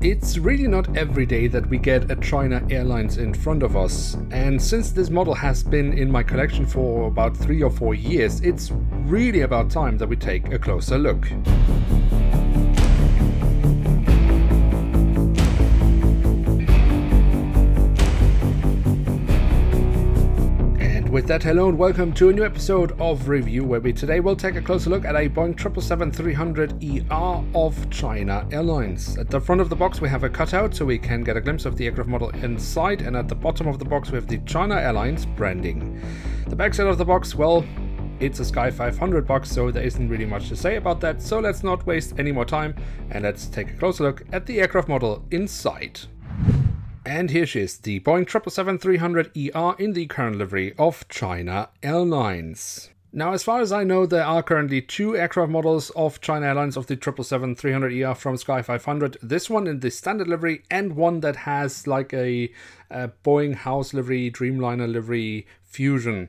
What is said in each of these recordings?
It's really not every day that we get a China Airlines in front of us, and since this model has been in my collection for about 3 or 4 years, it's really about time that we take a closer look. With that, hello and welcome to a new episode of Review, where we today will take a closer look at a Boeing 777-300ER of China Airlines. At the front of the box we have a cutout so we can get a glimpse of the aircraft model inside, and at the bottom of the box we have the China Airlines branding. The backside of the box, well, it's a Sky 500 box, so there isn't really much to say about that, so let's not waste any more time and let's take a closer look at the aircraft model inside. And here she is, the Boeing 777-300ER in the current livery of China Airlines. Now, as far as I know, there are currently 2 aircraft models of China Airlines of the 777-300ER from Sky 500. This one in the standard livery and one that has like a Boeing house livery, Dreamliner livery fusion.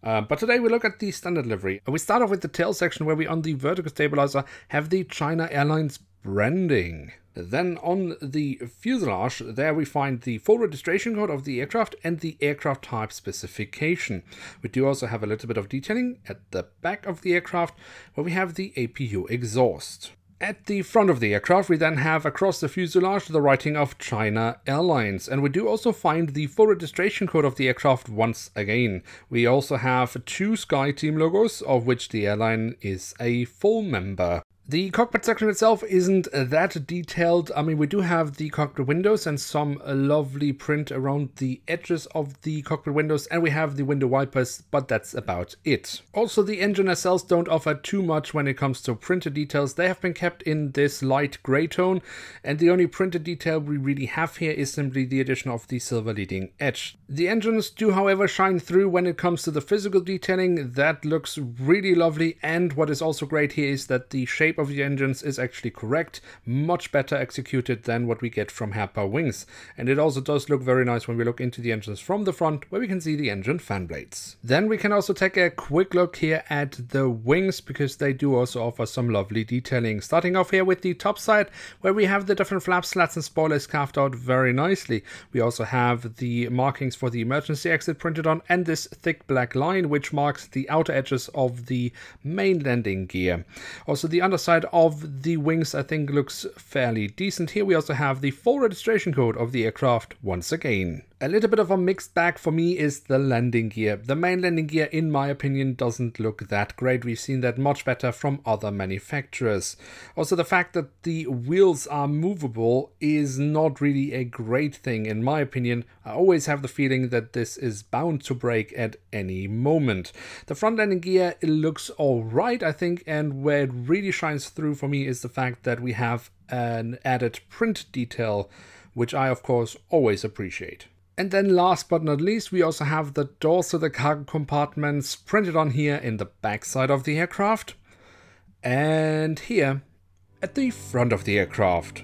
But today we look at the standard livery. We start off with the tail section where we, on the vertical stabilizer, have the China Airlines branding. Then on the fuselage, there we find the full registration code of the aircraft and the aircraft type specification. We do also have a little bit of detailing at the back of the aircraft, where we have the APU exhaust. At the front of the aircraft, we then have across the fuselage the writing of China Airlines, and we do also find the full registration code of the aircraft once again. We also have 2 SkyTeam logos, of which the airline is a full member. The cockpit section itself isn't that detailed. I mean, we do have the cockpit windows and some lovely print around the edges of the cockpit windows, and we have the window wipers, but that's about it. Also, the engine nacelles don't offer too much when it comes to printed details. They have been kept in this light grey tone, and the only printed detail we really have here is simply the addition of the silver leading edge. The engines do, however, shine through when it comes to the physical detailing. That looks really lovely, and what is also great here is that the shape of the engines is actually correct, much better executed than what we get from Herpa wings, and it also does look very nice when we look into the engines from the front, where we can see the engine fan blades. Then we can also take a quick look here at the wings, because they do also offer some lovely detailing. Starting off here with the top side, where we have the different flap slats and spoilers carved out very nicely. We also have the markings for the emergency exit printed on, and this thick black line which marks the outer edges of the main landing gear. Also, the underside of the wings I think looks fairly decent. Here we also have the full registration code of the aircraft once again. A little bit of a mixed bag for me is the landing gear. The main landing gear, in my opinion, doesn't look that great. We've seen that much better from other manufacturers. Also, the fact that the wheels are movable is not really a great thing, in my opinion. I always have the feeling that this is bound to break at any moment. The front landing gear looks alright, I think, and where it really shines through for me is the fact that we have an added print detail, which I, of course, always appreciate. And then last but not least, we also have the doors to the cargo compartments printed on here in the back side of the aircraft, and here at the front of the aircraft.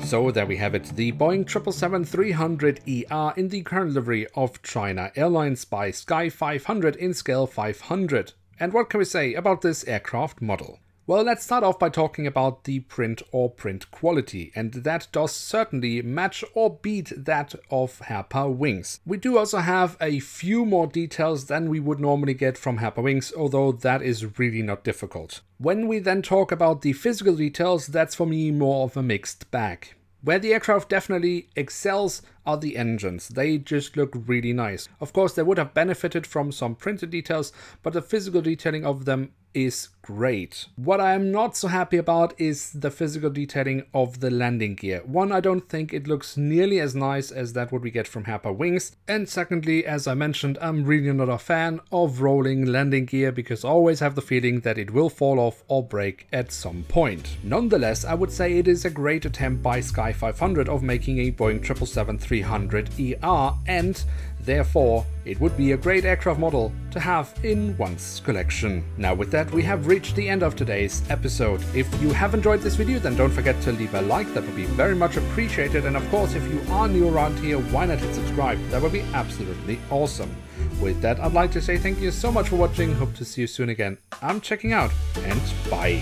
So there we have it, the Boeing 777-300ER in the current livery of China Airlines by Sky 500 in scale 500. And what can we say about this aircraft model? Well, let's start off by talking about the print or print quality, and that does certainly match or beat that of Herpa wings. We do also have a few more details than we would normally get from Herpa wings, although that is really not difficult. When we then talk about the physical details, that's for me more of a mixed bag. Where the aircraft definitely excels are the engines. They just look really nice. Of course, they would have benefited from some printed details, but the physical detailing of them is great. What I am not so happy about is the physical detailing of the landing gear. One, I don't think it looks nearly as nice as that what we get from Herpa wings. And secondly, as I mentioned, I'm really not a fan of rolling landing gear because I always have the feeling that it will fall off or break at some point. Nonetheless, I would say it is a great attempt by Sky 500 of making a Boeing 777-300ER, and therefore it would be a great aircraft model to have in one's collection. Now with that, we have reached the end of today's episode. If you have enjoyed this video, then don't forget to leave a like, that would be very much appreciated. And of course, if you are new around here, why not hit subscribe? That would be absolutely awesome. With that, I'd like to say thank you so much for watching, hope to see you soon again. I'm checking out, and bye.